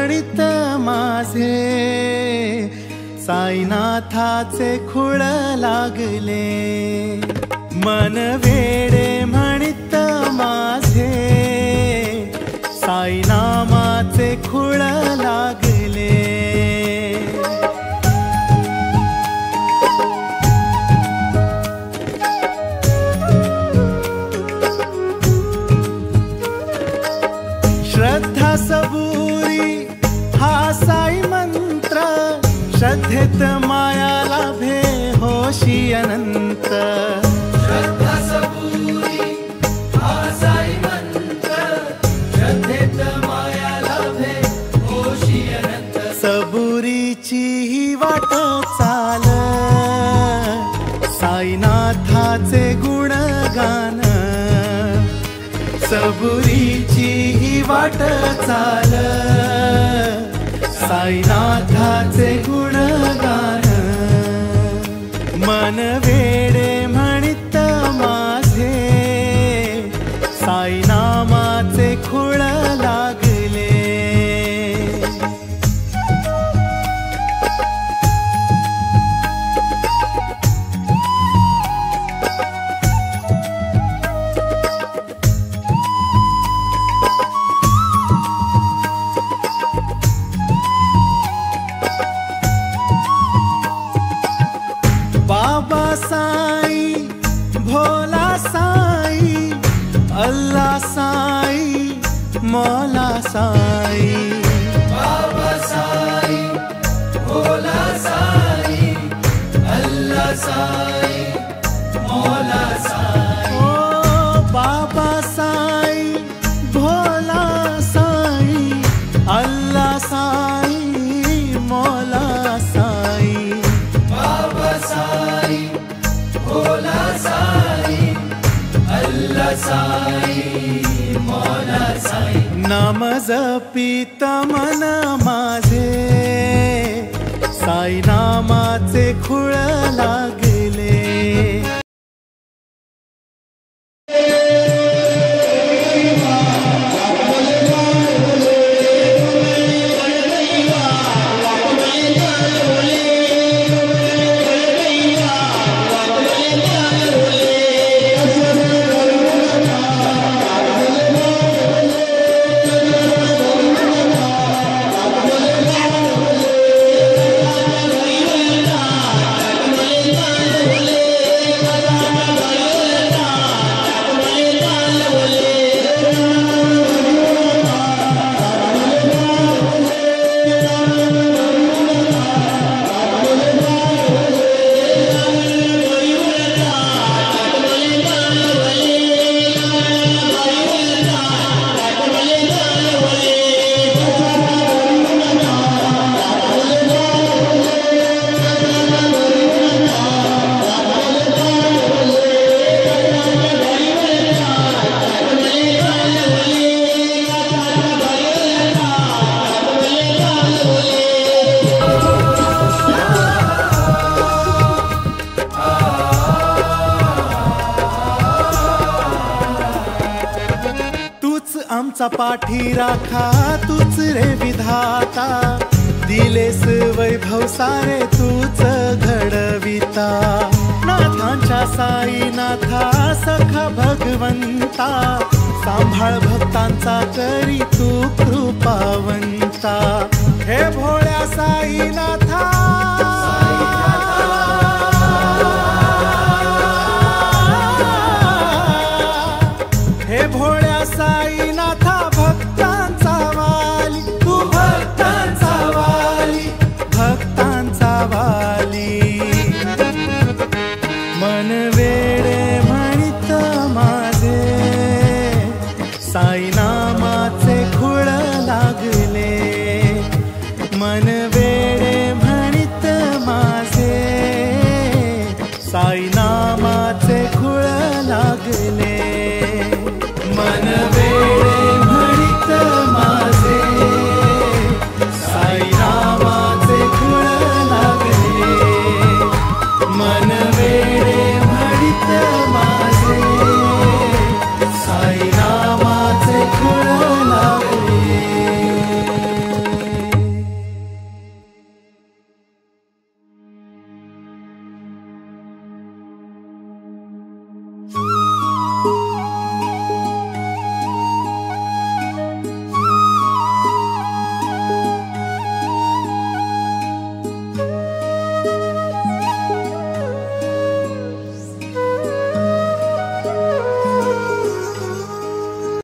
म्हणित माझे साईनाथाचे खूळ लागले। मन वेडे म्हणित माझे साईनामाचे खूळ लागले। श्रद्धा सबुरी हा साई मंत्र, श्रद्धेत माया लाभे होशी अनंत। श्रद्धा सबुरी हा साई मंत्र, श्रद्धेत माया लाभे होशी अनंत। सबुरीची ही वाट चाल, साईनाथाचे गुणगान। सबुरीची ही वाट चाल, साईनाथाचे गुणगान। मन वेडे म्हणित माझे साईनामाचे खूळ लागले। बाबा साई, भोला साई, अल्लाह साई, मौला साई। बाबा साई, भोला साई, अल्लाह साई, मौला साई। ओ बाबा साई, भोला साई, अल्लाह साई, मौला साई। बाबा साई, भोला साई, अल्लाह साई, मौला साई। नाम जपित मन माझे साई नामाचे खूळ लागले। आमचा पाठी राखा तूच रे विधाता, दिलेस वैभव सारे तूच घडविता। नाथांच्या साई नाथा सखा भगवंता, सांभाळ भक्तांचा करी तू कृपावंता। हे भोळ्या साई नाथा, हे भोळ्या साई नाथा, भक्तांचा वाली तू, भक्तांचा वाली, भक्तांचा वाली। मन वेडे म्हणित माझे साई नामाचे खूळ लागले। मन वेडे साई.